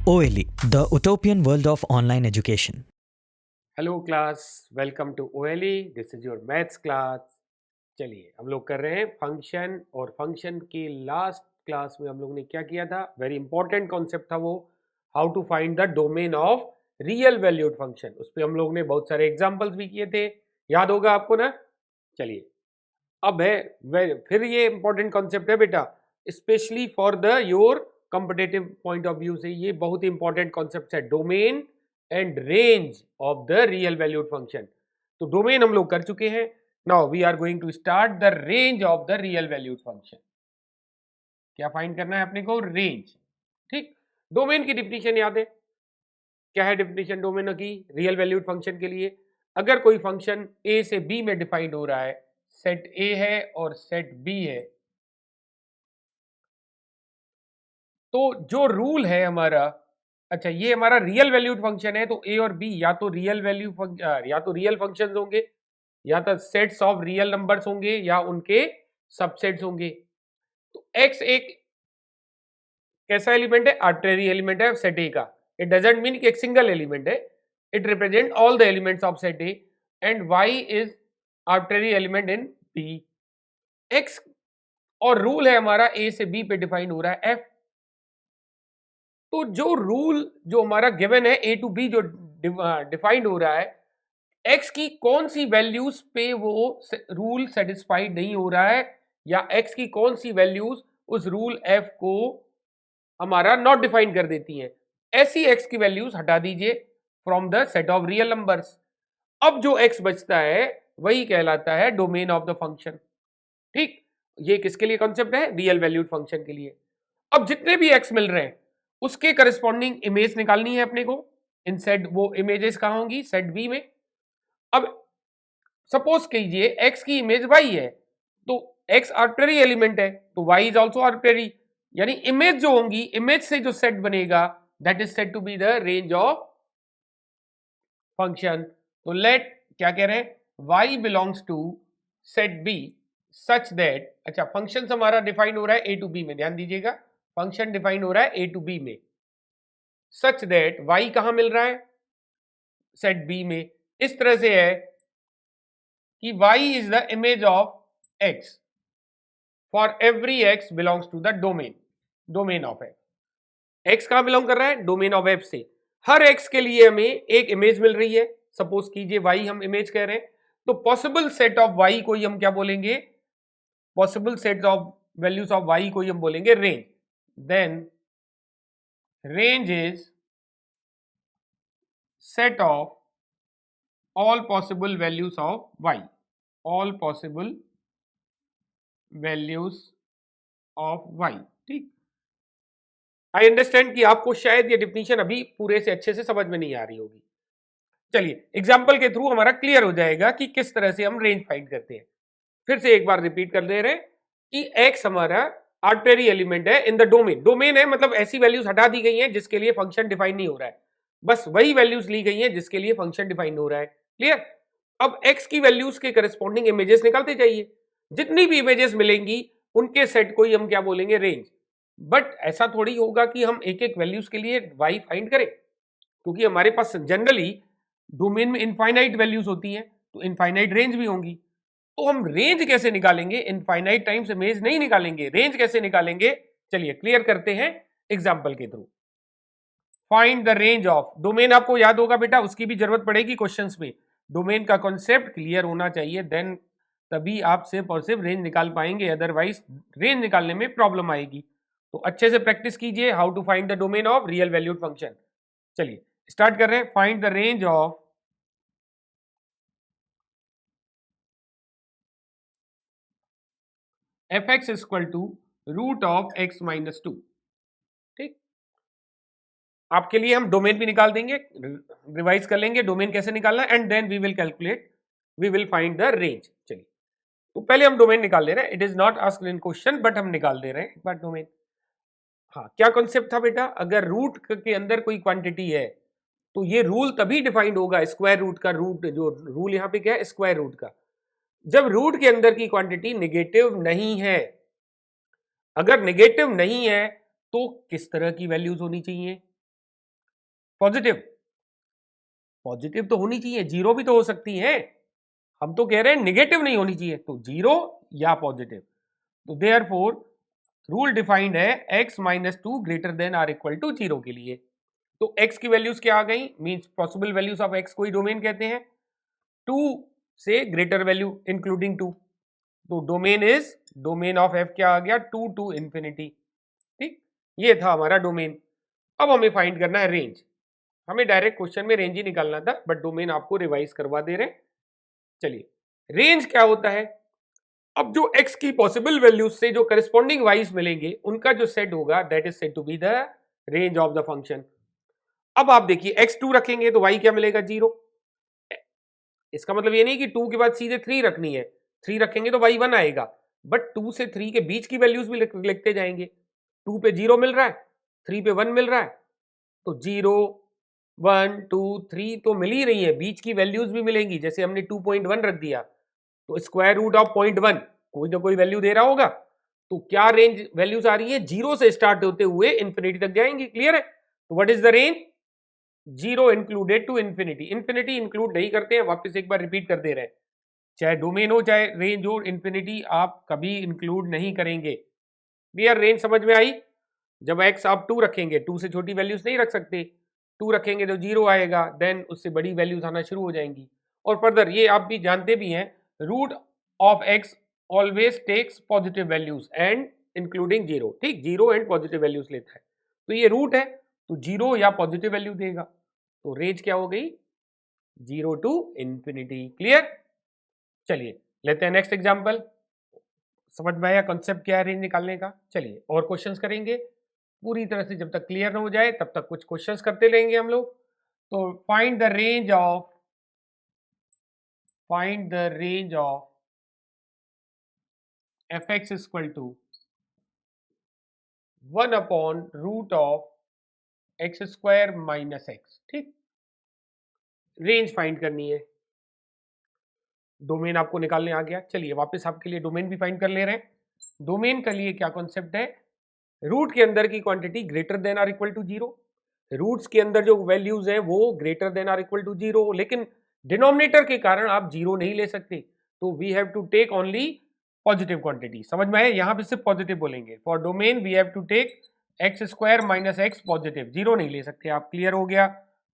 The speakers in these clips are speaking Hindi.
OLE, the utopian world of online education. Hello class, welcome to OLE. This is your maths class. चलिए हम लोग कर रहे हैं फंक्शन, और फंक्शन की लास्ट क्लास में हम लोग ने क्या किया था, वेरी इंपॉर्टेंट कॉन्सेप्ट था वो, how to find the domain of real valued function. उस पर हम लोग ने बहुत सारे एग्जांपल्स भी किए थे, याद होगा आपको ना। चलिए अब है फिर ये इंपॉर्टेंट कॉन्सेप्ट है बेटा, especially for the your competitive point of view से ये बहुत इंपॉर्टेंट कॉन्सेप्ट है, domain and range of the real valued function. तो डोमेन हम लोग कर चुके हैं, now we are going to start the range of the real valued function. क्या फाइंड करना है अपने को, रेंज। ठीक, डोमेन की डिफिनीशन याद है, क्या है डिफिनीशन डोमेन की रियल वैल्यूड फंक्शन के लिए? अगर कोई फंक्शन ए से बी में डिफाइंड हो रहा है, सेट ए है और सेट बी है, तो जो रूल है हमारा, अच्छा ये हमारा रियल वैल्यूड फंक्शन है, तो ए और बी या तो रियल फंक्शंस होंगे, या तो सेट्स ऑफ रियल नंबर्स होंगे, या उनके सबसेट्स होंगे। तो एक्स एक कैसा एलिमेंट है, आर्बिट्रेरी एलिमेंट है सेट ए का। इट डजंट मीन कि एक सिंगल एलिमेंट है, it represent all the elements of set A, and Y is arbitrary element in B. X और रूल है हमारा ए से बी पे डिफाइन हो रहा है एफ। तो जो रूल जो हमारा गिवन है ए टू बी जो डिफाइंड हो रहा है, एक्स की कौन सी वैल्यूज पे वो रूल सेटिस्फाइड नहीं हो रहा है, या एक्स की कौन सी वैल्यूज उस रूल एफ को हमारा नॉट डिफाइन कर देती हैं, ऐसी एक्स की वैल्यूज हटा दीजिए from the set of real numbers. अब जो एक्स बचता है वही कहलाता है डोमेन ऑफ द फंक्शन। ठीक, ये किसके लिए कॉन्सेप्ट है, रियल वैल्यूड फंक्शन के लिए। अब जितने भी एक्स मिल रहे हैं उसके करस्पॉन्डिंग इमेज निकालनी है अपने को इन सेट, वो इमेजेस कहां होंगी, सेट बी में। अब सपोज कीजिए एक्स की इमेज वाई है, तो एक्स आर्बिट्रेरी एलिमेंट है तो वाई इज ऑल्सो आर्बिट्रेरी, यानी इमेज जो होंगी, इमेज से जो सेट बनेगा that is set to be the range of function. तो लेट क्या कह रहे हैं, y belongs to set b such that, अच्छा फंक्शन हमारा डिफाइन हो रहा है ए टू बी में, ध्यान दीजिएगा फंक्शन डिफाइन हो रहा है ए टू बी में, सच दैट y कहां मिल रहा है, सेट b में। इस तरह से है कि y is the image of x for every x belongs to the domain, domain of x कहां बिलोंग कर रहा है, डोमेन ऑफ f से। हर x के लिए हमें एक इमेज मिल रही है, सपोज कीजिए y हम इमेज कह रहे हैं, तो पॉसिबल सेट ऑफ y को ही हम क्या बोलेंगे, possible set of values of y को ही हम बोलेंगे range. Then range is set of all possible values of y, all possible values of y। ठीक, आई अंडरस्टैंड कि आपको शायद ये डिफिनीशन अभी पूरे से अच्छे से समझ में नहीं आ रही होगी। चलिए एग्जाम्पल के थ्रू हमारा क्लियर हो जाएगा कि किस तरह से हम रेंज फाइंड करते हैं। फिर से एक बार रिपीट कर दे रहे हैं कि x हमारा आर्बिट्रेरी एलिमेंट है इन द डोमेन, डोमेन है मतलब ऐसी वैल्यूज हटा दी गई हैं जिसके लिए फंक्शन डिफाइन नहीं हो रहा है, बस वही वैल्यूज ली गई हैं जिसके लिए फंक्शन डिफाइन हो रहा है। क्लियर? अब x की वैल्यूज के करस्पॉन्डिंग इमेजेस निकालते जाइए, जितनी भी इमेजेस मिलेंगी उनके सेट को ही हम क्या बोलेंगे, रेंज। बट ऐसा थोड़ी होगा कि हम एक एक वैल्यूज के लिए y फाइंड करें, क्योंकि हमारे पास जनरली डोमेन में इनफाइनाइट वैल्यूज होती हैं, तो इनफाइनाइट रेंज भी होंगी। तो हम रेंज कैसे निकालेंगे, इनफाइनाइट टाइम्स इमेज नहीं निकालेंगे, रेंज कैसे निकालेंगे, चलिए क्लियर करते हैं एग्जांपल के through. Find the range of, domain आपको याद होगा बेटा, उसकी भी जरूरत पड़ेगी क्वेश्चंस में, डोमेन का कॉन्सेप्ट क्लियर होना चाहिए, देन तभी आप सिर्फ और सिर्फ रेंज निकाल पाएंगे, अदरवाइज रेंज निकालने में प्रॉब्लम आएगी। तो अच्छे से प्रैक्टिस कीजिए how to find the domain of real valued function. चलिए स्टार्ट कर रहे हैं, find the range of F X equal to root of X minus two. ठीक, आपके लिए हम डोमेन भी निकाल देंगे, रिवाइज कर लेंगे डोमेन कैसे निकालना, and then we will calculate, we will find the range. चलिए तो पहले हम डोमेन निकाल ले रहे हैं, it is not asked in question but हम निकाल दे रहे हैं एक बार डोमेन। हाँ, क्या कॉन्सेप्ट था बेटा, अगर रूट के अंदर कोई क्वांटिटी है तो ये रूल तभी डिफाइंड होगा, स्क्वायर रूट का, रूट जो रूल यहाँ पे क्या है, स्क्वायर रूट का, जब रूट के अंदर की क्वांटिटी नेगेटिव नहीं है। अगर नेगेटिव नहीं है तो किस तरह की वैल्यूज होनी चाहिए, पॉजिटिव, पॉजिटिव तो होनी चाहिए, जीरो भी तो हो सकती है, हम तो कह रहे हैं नेगेटिव नहीं होनी चाहिए, तो जीरो या पॉजिटिव। तो देयरफॉर रूल डिफाइंड है x minus two greater than or equal to zero के लिए। तो x की वैल्यूज क्या आ गई, means possible values of x को ही डोमेन कहते हैं, 2 से ग्रेटर वैल्यू इंक्लूडिंग 2, तो डोमेन ऑफ f क्या आ गया, 2 टू इंफिनिटी। ठीक, ये था हमारा डोमेन। अब हमें फाइंड करना है रेंज, हमें डायरेक्ट क्वेश्चन में रेंज ही निकालना था, बट डोमेन आपको रिवाइज करवा दे रहे हैं। चलिए, रेंज क्या होता है, अब जो x की पॉसिबल वैल्यूज से जो करस्पॉन्डिंग वाइज मिलेंगे उनका जो सेट होगा, that is said to be the range of the function. अब आप देखिए x2 रखेंगे तो y क्या मिलेगा, 0। इसका मतलब ये नहीं कि 2 के बाद सीधे 3 रखनी है, 3 रखेंगे तो y 1 आएगा, बट 2 से 3 के बीच की वैल्यूज भी लिखते जाएंगे। 2 पे 0 मिल रहा है, 3 पे 1 मिल रहा है, तो 0 1 2 3 तो मिल ही रही है, बीच की वैल्यूज भी मिलेंगी। जैसे हमने 2.1 रख दिया तो स्क्वायर रूट ऑफ 0.1 कोई ना कोई वैल्यू दे रहा होगा, तो क्या रेंज वैल्यूज आ रही है, 0 से स्टार्ट होते हुए इंफिनिटी तक जाएंगी। क्लियर है, तो what is the range, 0 included to infinity. Infinity include नहीं करते हैं, वापस एक बार रिपीट कर दे रहे हैं, चाहे डोमेन हो चाहे रेंज हो, इंफिनिटी आप कभी इंक्लूड नहीं करेंगे। क्लियर, रेंज समझ में आई। जब x आप 2 रखेंगे, 2 से छोटी वैल्यूज नहीं रख सकते, 2 रखेंगे तो 0 आएगा, देन उससे बड़ी वैल्यूज आना शुरू हो जाएंगी। और फर्दर ये आप भी जानते भी हैं, root of x always takes positive values and including 0। ठीक, 0 एंड पॉजिटिव वैल्यूज लेता है, तो ये रूट है, तो 0 या पॉजिटिव वैल्यू देगा, तो रेंज क्या हो गई, 0 टू इंफिनिटी। क्लियर, चलिए लेते हैं नेक्स्ट एग्जांपल। समझ में आया कॉन्सेप्ट क्या है रेंज निकालने का। चलिए और क्वेश्चंस करेंगे, पूरी तरह से जब तक क्लियर ना हो जाए तब तक कुछ क्वेश्चंस करते रहेंगे हम लोग। तो find the range of fx equal to 1 upon root of X square minus X. ठीक, रेंज फाइंड करनी है, डोमेन आपको निकालने आ गया। चलिए वापस आपके लिए डोमेन भी फाइंड कर ले रहे हैं। डोमेन के लिए क्या कॉन्सेप्ट है, रूट के अंदर की quantity greater than or equal to 0, roots के अंदर जो वैल्यूज हैं वो greater than or equal to 0, लेकिन डिनोमिनेटर के कारण आप 0 नहीं ले सकते, तो we have to take only positive quantity. समझ में आया, यहां पे सिर्फ पॉजिटिव बोलेंगे। For domain we have to take X square minus X positive, 0 नहीं ले सकते आप। क्लियर हो गया,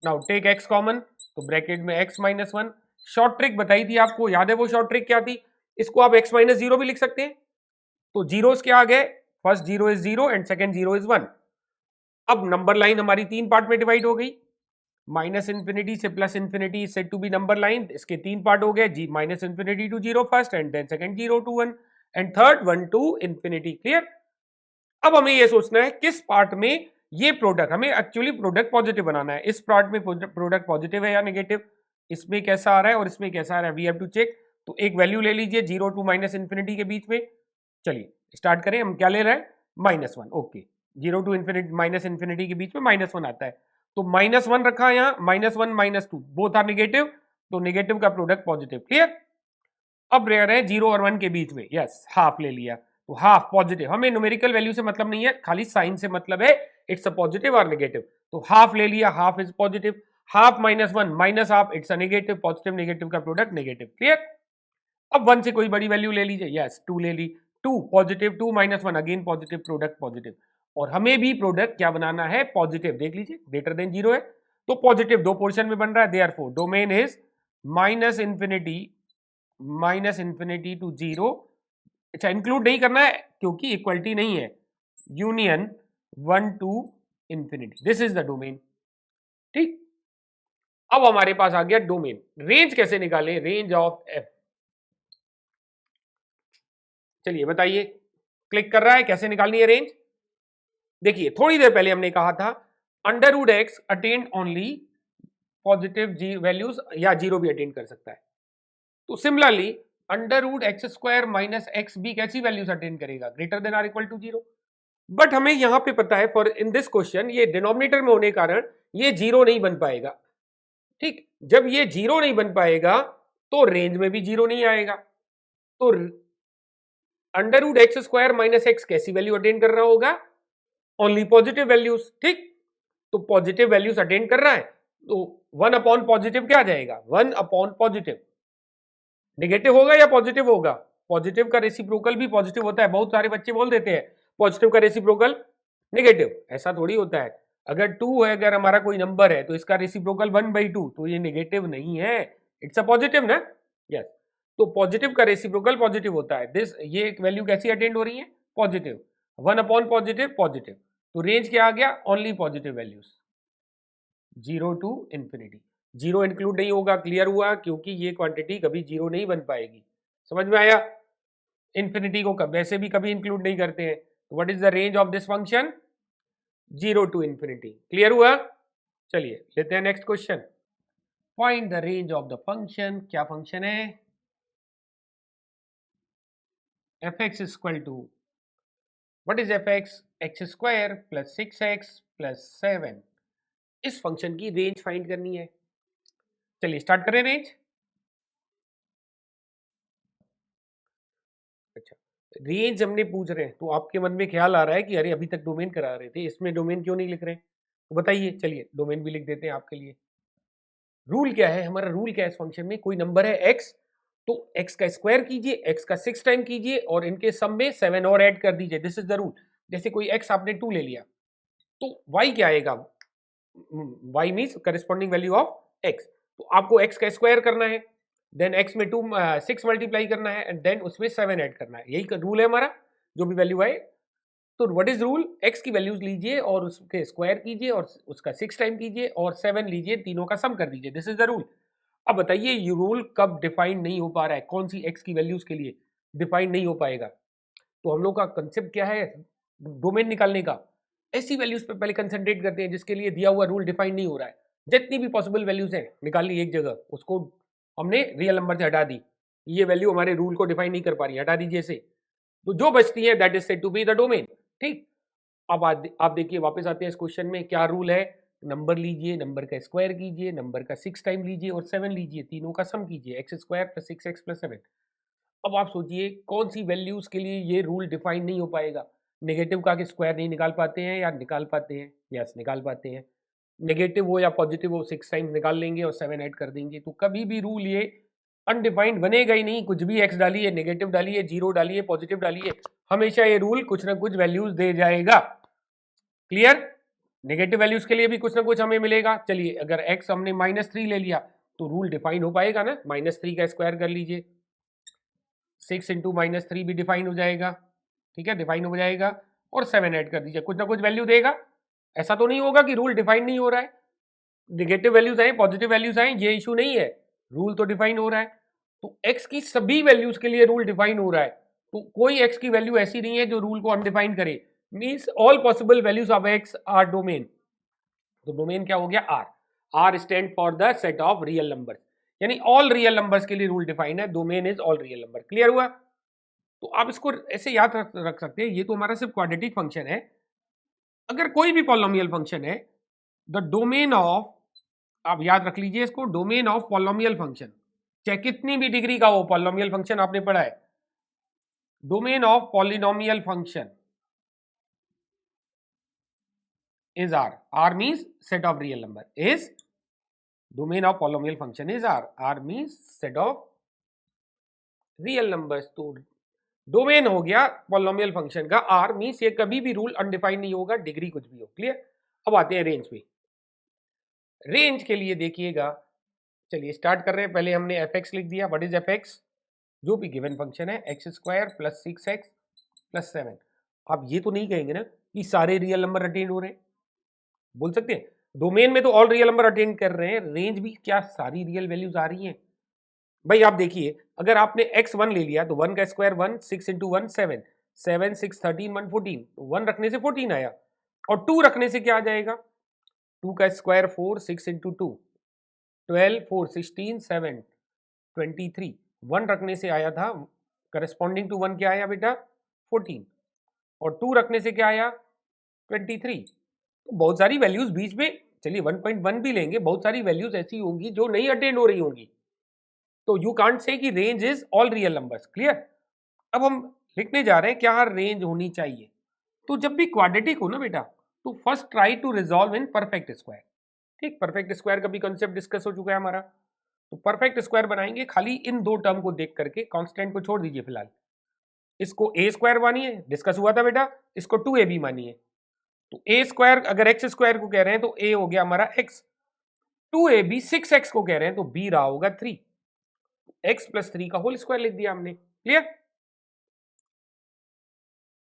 नाउ टेक एक्स कॉमन, तो ब्रैकेट में एक्स माइनस 1। शॉर्ट ट्रिक बताई थी आपको, याद है वो शॉर्ट ट्रिक क्या थी, इसको आप एक्स माइनस 0 भी लिख सकते हैं। तो जीरोस क्या आ गए, first 0 is 0 and second 0 is 1। अब नंबर लाइन हमारी 3 पार्ट में डिवाइड हो गई, माइनस इंफिनिटी से plus infinity set to be number line, इसके 3 पार्ट हो गए, minus infinity to 0 first and then second 0 to 1 and third 1 to infinity. Clear, अब हमें यह सोचना है किस पार्ट में ये प्रोडक्ट, हमें एक्चुअली प्रोडक्ट पॉजिटिव बनाना है, इस पार्ट में प्रोडक्ट पॉजिटिव है या नेगेटिव, इसमें कैसा आ रहा है और इसमें कैसा आ रहा है, वी हैव टू चेक। तो एक वैल्यू ले लीजिए 0 टू माइनस इंफिनिटी के बीच में। चलिए स्टार्ट करें, हम क्या ले रहे हैं, -1। Okay, 0 to infinity minus infinity के बीच में -1 आता है, तो -1 रखा यहाँ, -1 -2 बोथ आर नेगेटिव, तो नेगेटिव का प्रोडक्ट पॉजिटिव। क्लियर, अब रह रहे हैं 0 और 1 के बीच में, यस हाफ ले लिया, तो हाफ पॉजिटिव, हमें न्यूमेरिकल वैल्यू से मतलब नहीं है, खाली साइन से मतलब है, इट्स अ पॉजिटिव और नेगेटिव, तो हाफ ले लिया, half is positive, half -1 minus half, it's a negative, positive negative का प्रोडक्ट नेगेटिव। क्लियर, अब 1 से कोई बड़ी वैल्यू ले लीजिए, यस 2 ले ली, 2 positive, 2 -1 again positive, product positive, और हमें भी प्रोडक्ट क्या बनाना है, पॉजिटिव। देख लीजिए ग्रेटर देन 0 है, तो पॉजिटिव 2 पोर्शन में बन रहा है, therefore domain is minus infinity to 0। अच्छा, इंक्लूड नहीं करना है क्योंकि इक्वलिटी नहीं है, union 1 to infinity, this is the domain. ठीक, अब हमारे पास आ गया डोमेन। रेंज कैसे निकालें, रेंज ऑफ एफ, चलिए बताइए, क्लिक कर रहा है, कैसे निकालनी है रेंज। देखिए थोड़ी देर पहले हमने कहा था under root X attend only positive values या 0 भी अटेंड कर सकता है, तो similarly under root X square minus X भी कैसी वैल्यूज अटेंड करेगा, greater than or equal to 0। But हमें यहां पे पता है फॉर इन दिस क्वेश्चन ये डिनोमिनेटर में होने के कारण ये 0 नहीं बन पाएगा। ठीक, जब ये 0 नहीं बन पाएगा तो रेंज में भी 0 नहीं आएगा, तो under root X square minus X कैसी वैल्यू अटेंड कर रहा होगा, ओनली पॉजिटिव वैल्यूज। ठीक, तो पॉजिटिव वैल्यूज अटेंड कर रहा है, तो 1 अपॉन पॉजिटिव क्या आ जाएगा, 1 अपॉन पॉजिटिव। नेगेटिव होगा या पॉजिटिव होगा, पॉजिटिव का रेसिप्रोकल भी पॉजिटिव होता है। बहुत सारे बच्चे बोल देते हैं पॉजिटिव का रेसिप्रोकल नेगेटिव, ऐसा थोड़ी होता है। अगर 2 है, अगर हमारा कोई नंबर है तो इसका रेसिप्रोकल 1/2, तो ये नेगेटिव नहीं है, इट्स अ पॉजिटिव ना। यस, तो पॉजिटिव का रेसिप्रोकल पॉजिटिव होता है। दिस ये वैल्यू कैसी अटेंड हो रही है, पॉजिटिव, 1 अपॉन पॉजिटिव पॉजिटिव। तो रेंज क्या आ गया, only positive values, 0 to infinity. Zero include नहीं होगा, क्लियर हुआ, क्योंकि ये क्वांटिटी कभी जीरो नहीं बन पाएगी। समझ में आया, इंफिनिटी को वैसे भी कभी इंक्लूड नहीं करते हैं। What is the range of this function, 0 to infinity. Clear हुआ, चलिए लेते हैं next question. Find the range of the function, क्या फंक्शन है, F X equal to, what is F X, X square plus 6x plus 7। इस फंक्शन की रेंज फाइंड करनी है। चलिए स्टार्ट करें रेंज। अच्छा, रेंज हमने पूछ रहे हैं तो आपके मन में ख्याल आ रहा है कि अरे अभी तक डोमेन करा रहे थे, इसमें डोमेन क्यों नहीं लिख रहे हैं, तो बताइए, चलिए डोमेन भी लिख देते हैं आपके लिए। रूल क्या है हमारा, रूल क्या है इस फंक्शन में, कोई नंबर है x, तो x का स्क्वायर कीजिए, x का 6 टाइम कीजिए और इनके सम में 7 और ऐड कर दीजिए। This is the rule. जैसे कोई x आपने 2 ले लिया तो y क्या आएगा, y means corresponding value of x, तो आपको x का स्क्वायर करना है, देन x में 6 मल्टीप्लाई करना है एंड देन उसमें 7 ऐड करना है। यही रूल है हमारा, जो भी वैल्यू आए। तो व्हाट इज रूल, x की वैल्यूज लीजिए और उसके स्क्वायर कीजिए और उसका 6 टाइम कीजिए और 7 लीजिए, तीनों का सम कर दीजिए। This is the rule. अब बताइए ये रूल कब डिफाइन नहीं हो पा रहा है, कौन सी x की वैल्यूज के लिए डिफाइन नहीं हो पाएगा। तो हम लोग का कंसेप्ट क्या है, डोमेन निकालने का। ऐसी वैल्यूज पे पहले कंसंट्रेट करते हैं जिसके लिए दिया हुआ रूल डिफाइन नहीं हो रहा है। जितनी भी पॉसिबल वैल्यूज हैं निकाल ली एक जगह, उसको हमने रियल नंबर से हटा दी, ये वैल्यू हमारे रूल को डिफाइन नहीं कर पा रही, हटा दीजिए इसे। तो जो बचती है that is said to be the domain. ठीक, अब आप देखिए वापस आते हैं इस क्वेश्चन में, क्या रूल है, नंबर लीजिए, नंबर का स्क्वायर कीजिए, नंबर का 6 टाइम लीजिए और 7 लीजिए, तीनों का सम कीजिए, x square plus 6x plus 7। अब आप सोचिए कौन सी वैल्यूज के लिए ये रूल डिफाइन नहीं हो पाएगा। नेगेटिव का स्क्वायर नहीं निकाल पाते हैं या निकाल पाते हैं, यस निकाल पाते हैं। नेगेटिव हो या पॉजिटिव हो 6 टाइम निकाल लेंगे और 7 ऐड कर देंगे, तो कभी भी रूल ये अनडिफाइंड बनेगा ही नहीं। कुछ भी एक्स डालिए, नेगेटिव डालिए, जीरो डालिए, पॉजिटिव डालिए, हमेशा ये रूल कुछ ना कुछ वैल्यूज दे जाएगा। क्लियर, नेगेटिव वैल्यूज के लिए भी कुछ ना कुछ हमें मिलेगा। चलिए अगर x हमने -3 ले लिया तो रूल डिफाइन हो पाएगा ना, -3 का स्क्वायर कर लीजिए, 6 इंटू -3 भी डिफाइन हो जाएगा। ठीक है, डिफाइन हो जाएगा और 7 ऐड कर दीजिए, कुछ ना कुछ वैल्यू देगा। ऐसा तो नहीं होगा कि रूल डिफाइन नहीं हो रहा है, नेगेटिव वैल्यूज आए पॉजिटिव वैल्यूज आए, ये इशू नहीं है, रूल तो डिफाइन हो रहा है। तो x की सभी वैल्यूज के लिए रूल डिफाइन हो रहा है, तो कोई x की वैल्यू ऐसी नहीं है जो रूल को अनडिफाइन करे। Means all possible values of x are domain. तो डोमेन क्या हो गया, R। R stand for the set of real numbers, यानी ऑल रियल नंबर्स के लिए रूल डिफाइन है, domain is all real number. Clear हुआ, तो आप इसको ऐसे याद रख सकते हैं, ये तो हमारा सिर्फ क्वाड्रेटिक फंक्शन है। अगर कोई भी पॉलिनोमियल फंक्शन है, द डोमेन ऑफ, आप याद रख लीजिए इसको, डोमेन ऑफ पॉलिनोमियल फंक्शन, चाहे कितनी भी डिग्री का हो, पॉलिनोमियल फंक्शन आपने पढ़ा है, domain of polynomial function is R. R means set of real number is domain of polynomial function is R. R means set of real numbers. तो डोमेन हो गया पॉलिनोमियल फंक्शन का, R means ये कभी भी रूल अनडिफाइन नहीं होगा, डिग्री कुछ भी हो। क्लियर, अब आते हैं रेंज पे। रेंज के लिए देखिएगा, चलिए स्टार्ट कर रहे हैं। पहले हमने fx लिख दिया, व्हाट इज fx, जो भी गिवन फंक्शन है, x square plus 6x plus 7। आप ये तो नहीं कहेंगे ना कि सारे रियल नंबर अटेंड हो रहे हैं, बोल सकते हैं डोमेन में तो ऑल रियल नंबर अटेंड कर रहे हैं, रेंज भी क्या सारी रियल वैल्यूज आ रही हैं। भाई आप देखिए, अगर आपने x1 ले लिया तो 1 का स्क्वायर 1, 6 इंटू 1 7, 7 6 13 1 14, 1 रखने से 14 आया, और 2 रखने से क्या आ जाएगा, 2 का स्क्वायर 4, 6 इंटू 2 12, 4 16 7 23, 1 रखने से आया था, करस्पॉन्डिंग टू 1 क्या आया बेटा 14, और 2 रखने से क्या आया 23। तो बहुत सारी वैल्यूज बीच में, चलिए 1.1 भी लेंगे, बहुत सारी वैल्यूज ऐसी होंगी जो नहीं अटेंड हो रही होंगी, तो यू कांट से कि range is all real numbers. Clear, अब हम लिखने जा रहे हैं क्या रेंज होनी चाहिए। तो जब भी क्वाड्रेटिक हो ना बेटा, तो first try to resolve in perfect square. ठीक, परफेक्ट स्क्वायर का भी कॉन्सेप्ट डिस्कस हो चुका है हमारा। तो परफेक्ट स्क्वायर बनाएंगे खाली इन दो टर्म को देख करके, कांस्टेंट को छोड़ दीजिए फिलहाल। इसको ए स्क्वायर मानिए, डिस्कस हुआ था बेटा, इसको 2ab मानिए। तो ए स्क्वायर अगर एक्स स्क्वायर को कह रहे हैं तो ए हो गया हमारा एक्स, 2ab 6x को कह रहे हैं तो b रहा होगा 3, x प्लस 3 का होल स्क्वायर लिख दिया हमने। क्लियर?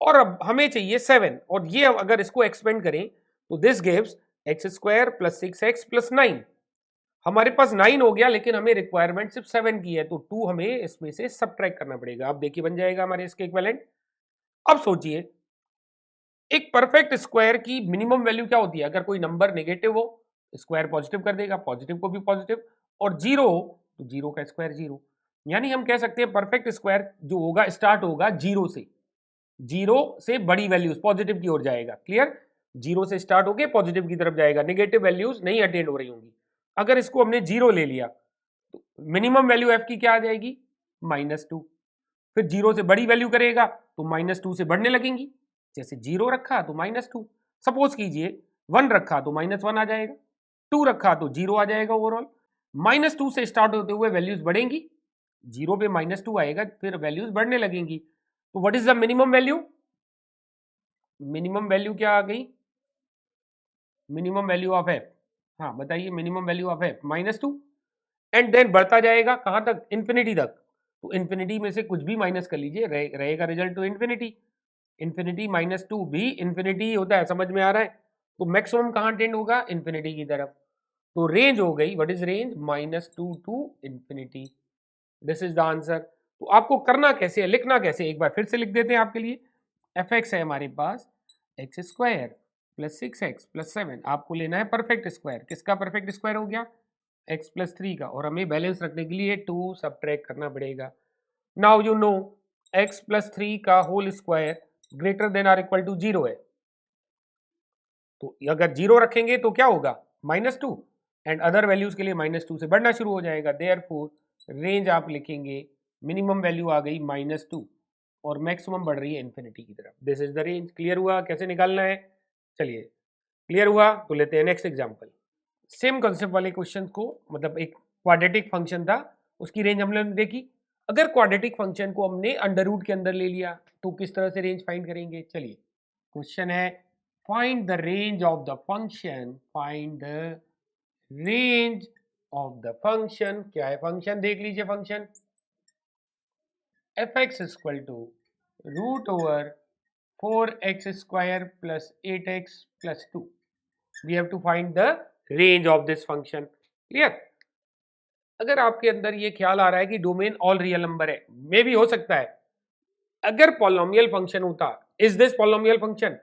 और अब हमें चाहिए 7, और ये अगर इसको एक्सपेंड करें तो this gives x square plus 6x plus 9। हमारे पास 9 हो गया, लेकिन हमें रिक्वायरमेंट सिर्फ 7 की है, तो 2 हमें इसमें से सबट्रैक्ट करना पड़ेगा। अब देखिए बन जाएगा हमारे इसके इक्विवेलेंट। अब सोचिए, एक परफेक्ट स्क्वायर की मिनिमम वैल्यू क्या होती है? अगर कोई नंबर नेगेटिव हो, स्क्वायर पॉजिटिव कर देगा, पॉजिटिव को भी पॉजिटिव, और जीरो हो तो जीरो का स्क्वायर जीरो। यानी हम कह सकते हैं परफेक्ट स्क्वायर जो होगा स्टार्ट होगा जीरो से, जीरो से बड़ी वैल्यूज पॉजिटिव की ओर जाएगा। क्लियर? जीरो से स्टार्ट होके पॉजिटिव की तरफ जाएगा, नेगेटिव वैल्यूज नहीं अटेंड हो रही होंगी। अगर इसको हमने जीरो ले लिया तो मिनिमम वैल्यू एफ की क्या आ जाएगी? -2। फिर जीरो से बड़ी वैल्यू करेगा तो -2 से बढ़ने लगेंगी। जैसे जीरो रखा तो -2, सपोज कीजिए 1 रखा तो -1 आ जाएगा, 2 रखा तो जीरो आ जाएगा ओवरऑल। -2 से स्टार्ट होते हुए वैल्यूज बढ़ेंगी, जीरो पे -2 आएगा, फिर वैल्यूज बढ़ने लगेंगी। तो what is the minimum value? Minimum value क्या आ गई? मिनिमम वैल्यू ऑफ एफ, हाँ बताइए, minimum value of F -2, and then बढ़ता जाएगा कहां तक? इन्फिनिटी तक। तो इन्फिनिटी में से कुछ भी माइनस कर लीजिए, रहेगा रिजल्ट टू इन्फिनिटी। इन्फिनिटी -2 भी इन्फिनिटी होता है, समझ में आ रहा है? तो मैक्सिमम कहां टेंड होगा? इन्फिनिटी की तरफ। तो रेंज हो गई, what is range? -2 to infinity. This is the answer. तो आपको करना कैसे है, लिखना कैसे है, एक बार फिर से लिख देते हैं आपके लिए। एफ एक्स है हमारे पास X square plus 6x plus 7, आपको लेना है परफेक्ट स्क्वायर। किसका परफेक्ट स्क्वायर हो गया? x प्लस 3 का, और हमें बैलेंस रखने के लिए 2 सबट्रैक्ट करना पड़ेगा। Now you know x plus 3 का whole square greater than or equal to 0 है, तो अगर 0 रखेंगे तो क्या होगा? -2, एंड अदर वैल्यूज के लिए -2 से बढ़ना शुरू हो जाएगा। देयरफॉर रेंज आप लिखेंगे, मिनिमम वैल्यू आ गई -2 और मैक्सिमम बढ़ रही है इन्फिनिटी की तरफ। This is the range. Clear हुआ कैसे निकालना है? चलिए, क्लियर हुआ तो लेते हैं नेक्स्ट एग्जांपल। सेम कॉन्सेप्ट वाले क्वेश्चन को, मतलब एक क्वाड्रेटिक फंक्शन था, उसकी रेंज हम लोगों ने देखी। अगर क्वाड्रेटिक फंक्शन को हमने अंडर रूट के अंदर ले लिया तो किस तरह से रेंज फाइंड करेंगे? चलिए, क्वेश्चन है find the range of the function, find the range of the function. क्या है फंक्शन? देख लीजिए, function F X equal to root over 4x square plus 8x plus 2. We have to find the range of this function. Clear? अगर आपके अंदर ये ख्याल आ रहा है कि डोमेन ऑल रियल नंबर है, मे भी हो सकता है, अगर पॉलिनोमियल फंक्शन होता, is this polynomial function?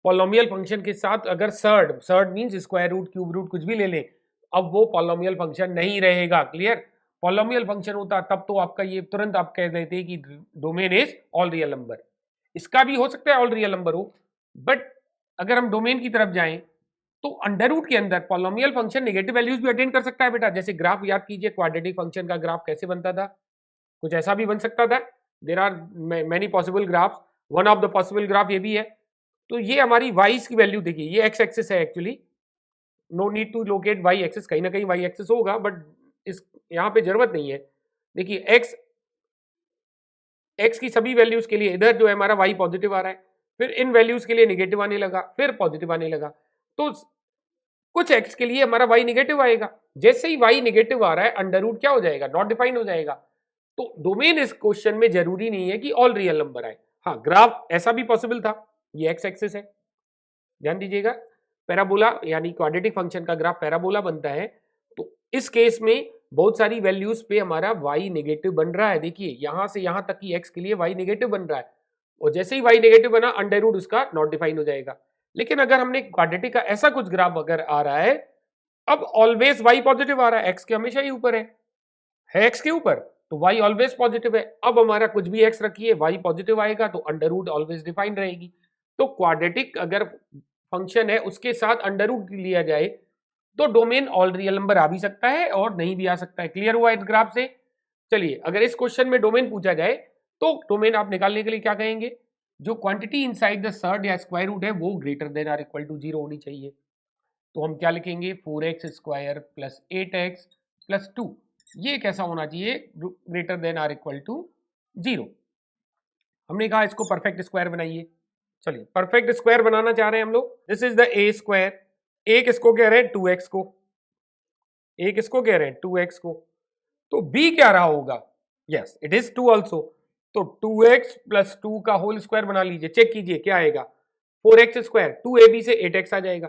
Polynomial function के साथ अगर surd means square root, cube root, कुछ भी ले लें, अब वो पॉलिनोमियल फंक्शन नहीं रहेगा। क्लियर? पॉलिनोमियल फंक्शन होता तब तो आपका ये तुरंत आप कह देते कि domain is all real number. इसका भी हो सकता है ऑल रियल नंबर हो, बट अगर हम डोमेन की तरफ जाएं तो अंडर रूट के अंदर पॉलिनोमियल फंक्शन नेगेटिव वैल्यूज भी अटेंड कर सकता है बेटा। जैसे ग्राफ याद कीजिए, क्वाड्रेटिक फंक्शन का ग्राफ कैसे बनता था? कुछ ऐसा भी बन सकता था। There are many possible graphs, one of the possible graph ये भी है। तो ये हमारी वाइज की वैल्यू देखिए, ये एक्स एक्सिस है actually, no need to locate Y axis, कहीं ना कहीं वाई एक्सिस होगा, बट इस यहाँ पे जरूरत नहीं है। देखिए एक्स की सभी वैल्यूज के लिए इधर जो है हमारा y पॉजिटिव आ रहा है, फिर इन वैल्यूज के लिए नेगेटिव आने लगा, फिर पॉजिटिव आने लगा, तो कुछ x के लिए हमारा y नेगेटिव आएगा। जैसे ही y नेगेटिव आ रहा है, अंडर रूट क्या हो जाएगा? नॉट डिफाइंड हो जाएगा। तो डोमेन इस क्वेश्चन में जरूरी नहीं है कि ऑल रियल नंबर आए। हाँ, ग्राफ ऐसा भी पॉसिबल था, ये x एक्सिस है, ध्यान दीजिएगा, पैराबोला यानी क्वाड्रेटिक फंक्शन का ग्राफ पैराबोला बनता है। तो इस केस में बहुत सारी वैल्यूज पे हमारा y नेगेटिव बन रहा है। देखिए यहां से यहां तक की x के लिए y नेगेटिव बन रहा है, और जैसे ही y नेगेटिव बना, अंडर रूट उसका नॉट डिफाइन हो जाएगा। लेकिन अगर हमने क्वाड्रेटिक का ऐसा कुछ ग्राफ अगर आ रहा है, अब ऑलवेज y पॉजिटिव आ रहा है, x के हमेशा ही ऊपर है x के ऊपर, तो y ऑलवेज पॉजिटिव है। अब हमारा कुछ भी x रखिए, y पॉजिटिव आएगा, तो अंडर रूट ऑलवेज डिफाइन रहेगी। तो क्वाड्रेटिक अगर फंक्शन है उसके साथ अंडर रूट लिया जाए तो डोमेन ऑल रियल नंबर आ भी सकता है और नहीं भी आ सकता है। क्लियर हुआ इस ग्राफ से? चलिए, अगर इस क्वेश्चन में डोमेन पूछा जाए तो डोमेन आप निकालने के लिए क्या कहेंगे? जो क्वांटिटी इनसाइड द सर्ड या स्क्वायर रूट है वो greater than or equal to 0 होनी चाहिए। तो हम क्या लिखेंगे 4x square plus 8x plus 2, ये कैसा होना चाहिए greater than or equal to 0। हमने कहा इसको परफेक्ट स्क्वायर बनाइए। चलिए परफेक्ट स्क्वायर बनाना चाह रहे हैं हम लोग। This is the A square, एक इसको कह रहे हैं 2x को, एक इसको कह रहे हैं 2x को, तो b क्या रहा होगा, यस इट इज 2 ऑल्सो। तो 2x प्लस 2 का होल स्क्वायर बना लीजिए, चेक कीजिए क्या आएगा 4x स्क्वायर, 2ab से 8x आ जाएगा,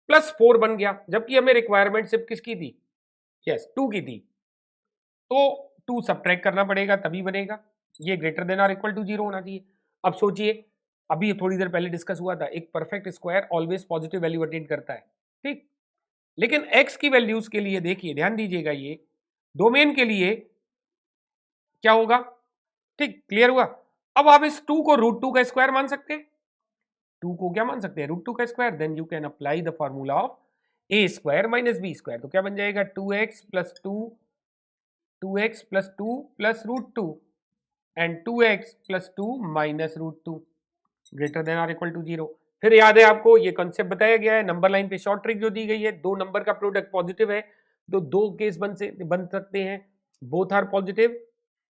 प्लस 4 बन गया, जबकि हमें रिक्वायरमेंट सिर्फ किसकी थी, यस 2 की थी। तो 2 सब्ट्रैक्ट करना पड़ेगा तभी बनेगा, ये greater than or equal to 0 होना चाहिए। अब सोचिए, अभी थोड़ी देर पहले डिस्कस हुआ था, एक perfect square always positive value attain करता है, ठीक। लेकिन x की वैल्यूज के लिए देखिए, ध्यान दीजिएगा, ये डोमेन के लिए क्या होगा, ठीक, क्लियर हुआ। अब आप इस 2 को √2 का स्क्वायर मान सकते हैं, 2 को क्या मान सकते हैं, √2 का square. Then you can apply the formula of a square minus b square. तो क्या बन जाएगा 2x plus 2 plus √2 and 2x plus 2 minus √2 greater than or equal to 0। फिर याद है आपको ये कॉन्सेप्ट बताया गया है, नंबर लाइन पे शॉर्ट ट्रिक जो दी गई है, दो नंबर का प्रोडक्ट पॉजिटिव है तो दो केस बन सकते हैं, बोथ आर पॉजिटिव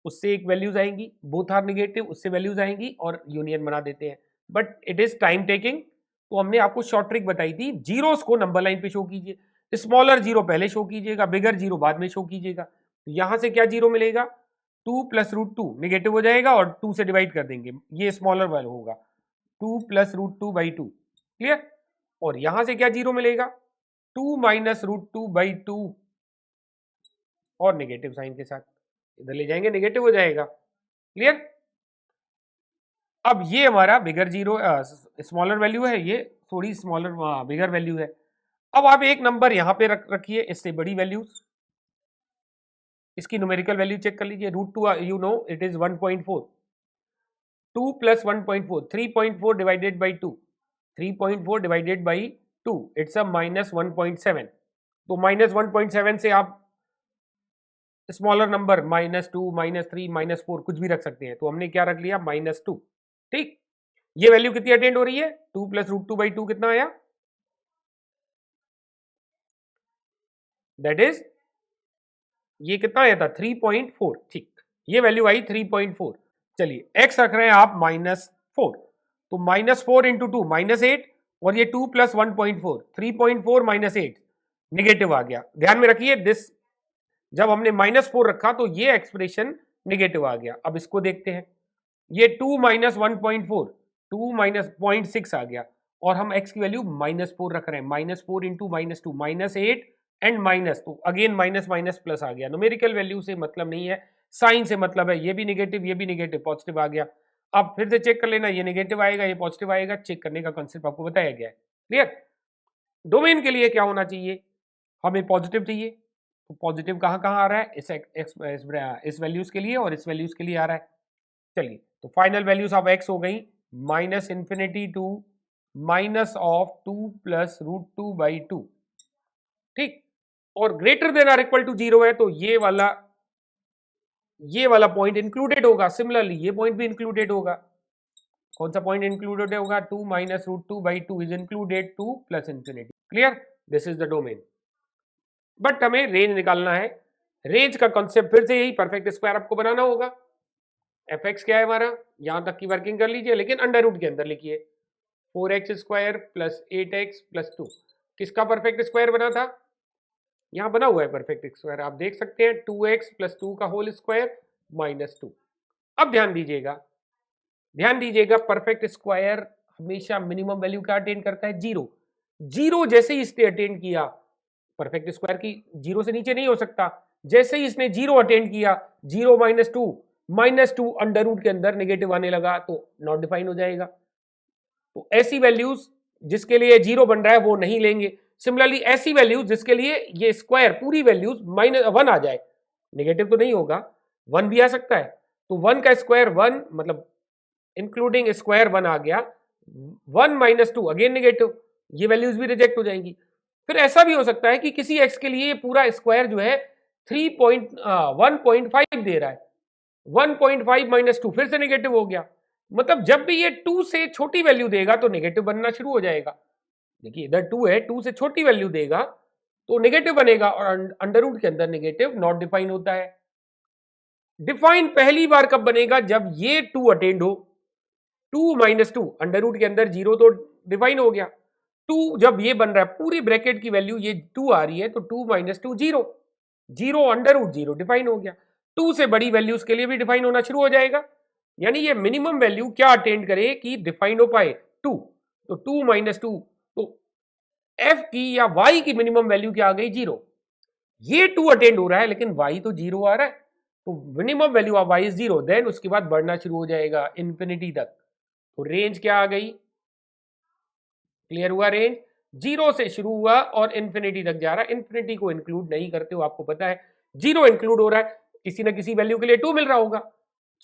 उससे एक वैल्यूज आएंगी, बोथ आर नेगेटिव उससे वैल्यूज आएंगी, और यूनियन बना देते हैं, but it is time taking. तो हमने आपको शॉर्ट ट्रिक बताई थी, जीरोस को नंबर लाइन पे शो कीजिए, स्मॉलर जीरो पहले शो कीजिएगा, बिगर जीरो बाद में शो कीजिएगा। तो यहां से क्या जीरो मिलेगा, 2 प्लस √2 नेगेटिव हो जाएगा और 2 से डिवाइड कर देंगे, ये स्मॉलर वाला होगा 2 प्लस √2 बाई 2, क्लियर। और यहां से क्या जीरो मिलेगा 2 माइनस √2 बाई 2 और नेगेटिव साइन के साथ इधर ले जाएंगे, नेगेटिव हो जाएगा, क्लियर। अब ये हमारा बिगर जीरो स्मॉलर वैल्यू है, ये थोड़ी स्मॉलर बिगर वैल्यू है। अब आप एक नंबर यहां पे रखिए, इससे बड़ी वैल्यूज, इसकी न्यूमेरिकल वैल्यू चेक कर लीजिए, √2 you know it is 1.4, 2 plus 1.4 3.4 divided by 2, 3.4 divided by 2 it's a minus 1.7। तो माइनस 1.7 से आप स्मॉलर नंबर -2 -3 -4 कुछ भी रख सकते हैं, तो हमने क्या रख लिया -2, ठीक। ये वैल्यू कितनी अटेंड हो रही है, 2 प्लस √2 बाई 2 कितना आया, दैट इज ये कितना आया था 3.4, ठीक, ये वैल्यू आई 3.4। चलिए x रख रहे हैं आप -4, तो -4 इंटू 2 -8, और ये 2 प्लस 1.4 3.4 -8 नेगेटिव आ गया। ध्यान में रखिए दिस, जब हमने -4 रखा तो ये एक्सप्रेशन नेगेटिव आ गया। अब इसको देखते हैं, ये 2 माइनस 1.4 2 माइनस 0.6 आ गया, और हम x की वैल्यू -4 रख रहे हैं, -4 इंटू -2 -8 एंड माइनस, तो अगेन माइनस माइनस प्लस आ गया। न्यूमेरिकल वैल्यू से मतलब नहीं है, साइन से मतलब है, ये भी नेगेटिव पॉजिटिव आ गया। अब फिर से चेक कर लेना, ये नेगेटिव आएगा ये पॉजिटिव आएगा, चेक करने का कॉन्सेप्ट आपको बताया गया है, क्लियर। डोमेन के लिए क्या होना चाहिए, हमें पॉजिटिव चाहिए, तो पॉजिटिव कहाँ कहाँ आ रहा है, इस वैल्यूज के लिए और इस वैल्यूज के लिए आ रहा है। चलिए तो फाइनल वैल्यूज ऑफ x हो गई -∞ to minus of 2 plus √2 by 2, ठीक। और greater than or equal to 0 है, तो ये वाला पॉइंट इंक्लूडेड होगा। सिमिलरली ये पॉइंट भी इंक्लूडेड होगा, कौन सा पॉइंट इंक्लूडेड होगा, 2 minus √2 by 2 is included 2 plus ∞, clear, this is the domain. But हमें रेंज निकालना है, रेंज का कॉन्सेप्ट फिर से यही परफेक्ट स्क्वायर आपको बनाना होगा। fx क्या है हमारा, यहां तक की वर्किंग कर लीजिए, लेकिन अंडर रूट के अंदर लिखिए 4x square plus 8x plus 2, किसका परफेक्ट स्क्वायर बना था, यहां बना हुआ है परफेक्ट स्क्वायर, आप देख सकते हैं 2x प्लस 2 का होल स्क्वायर -2। अब ध्यान दीजिएगा परफेक्ट स्क्वायर हमेशा मिनिमम वैल्यू क्या अटेन करता है, 0। 0 जैसे ही इसने अटेन किया, परफेक्ट स्क्वायर की 0 से नीचे नहीं हो सकता, जैसे ही इसने 0 अटेंड किया, 0 -2 अंडर रूट के अंदर नेगेटिव आने लगा तो नॉट डिफाइन हो जाएगा। तो ऐसी वैल्यूज जिसके लिए 0 बन रहा है वो नहीं लेंगे। सिमिलरली ऐसी वैल्यूज जिसके लिए ये स्क्वायर पूरी वैल्यूज -1 आ जाए, नेगेटिव तो नहीं होगा, 1 भी आ सकता है, तो 1 का स्क्वायर 1 मतलब इंक्लूडिंग स्क्वायर 1 आ गया, 1 -2 अगेन नेगेटिव, ये वैल्यूज भी रिजेक्ट हो जाएंगी। फिर ऐसा भी हो सकता है कि किसी x के लिए पूरा स्क्वायर जो है 1.5 दे रहा है, 1.5 -2 फिर से नेगेटिव हो गया, मतलब जब भी ये 2 से छोटी वैल्यू देगा तो नेगेटिव बनना शुरू हो जाएगा। देखिए इधर 2 है, 2 से छोटी वैल्यू देगा तो नेगेटिव बनेगा, और अंडर रूट के अंदर नेगेटिव नॉट डिफाइन होता है। डिफाइन पहली बार कब बनेगा? जब ये 2 अटेंड हो। 2 माइनस 2 अंडर रूट के अंदर 0 तो डिफाइन हो गया। 2 जब ये बन रहा है, पूरी ब्रैकेट की वैल्यू ये 2 आ रही है, तो 2 माइनस 2 0, 0 अंडर रूट 0 डिफाइन हो गया। 2 से बड़ी वैल्यूज के लिए भी डिफाइन होना शुरू हो जाएगा। यानी ये मिनिमम वैल्यू क्या अटेंड करे कि डिफाइन हो पाए? 2। तो 2 माइनस 2, तो f की या y की मिनिमम वैल्यू क्या आ गई? 0। ये 2 अटेंड हो रहा है लेकिन y तो 0 आ रहा है, तो minimum value of y is 0। Then उसके बाद बढ़ना शुरू हो जाएगा इन्फिनिटी तक। तो रेंज क्या आ गई? क्लियर हुआ? रेंज 0 से शुरू हुआ और इन्फिनिटी तक जा रहा है। इन्फिनिटी को इंक्लूड नहीं करते हो, आपको पता है। 0 इंक्लूड हो रहा है, किसी ना किसी वैल्यू के लिए 2 मिल रहा होगा,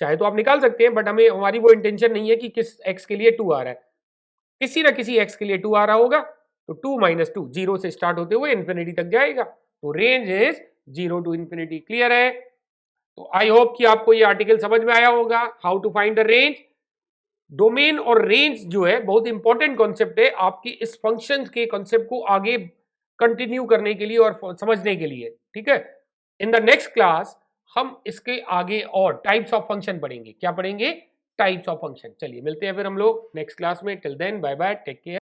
चाहे तो आप निकाल सकते हैं, बट हमारी वो इंटेंशन नहीं है कि किस x के लिए 2 आ रहा है। किसी ना किसी x के लिए 2 आ रहा होगा, तो 2 माइनस 2 0 से स्टार्ट होते हुए इन्फिनिटी तक जाएगा। तो range is 0 to infinity. Clear है? तो आई होप कि आपको ये आर्टिकल समझ में आया होगा, how to find the range. Domain और रेंज जो है बहुत इंपॉर्टेंट कॉन्सेप्ट है आपकी इस फंक्शन के कॉन्सेप्ट को आगे कंटिन्यू करने के लिए और समझने के लिए। ठीक है, इन द नेक्स्ट क्लास हम इसके आगे और टाइप्स ऑफ फंक्शन पढ़ेंगे। क्या पढ़ेंगे? Types of function. चलिए मिलते हैं फिर हम लोग नेक्स्ट क्लास में। Till then bye bye, take care.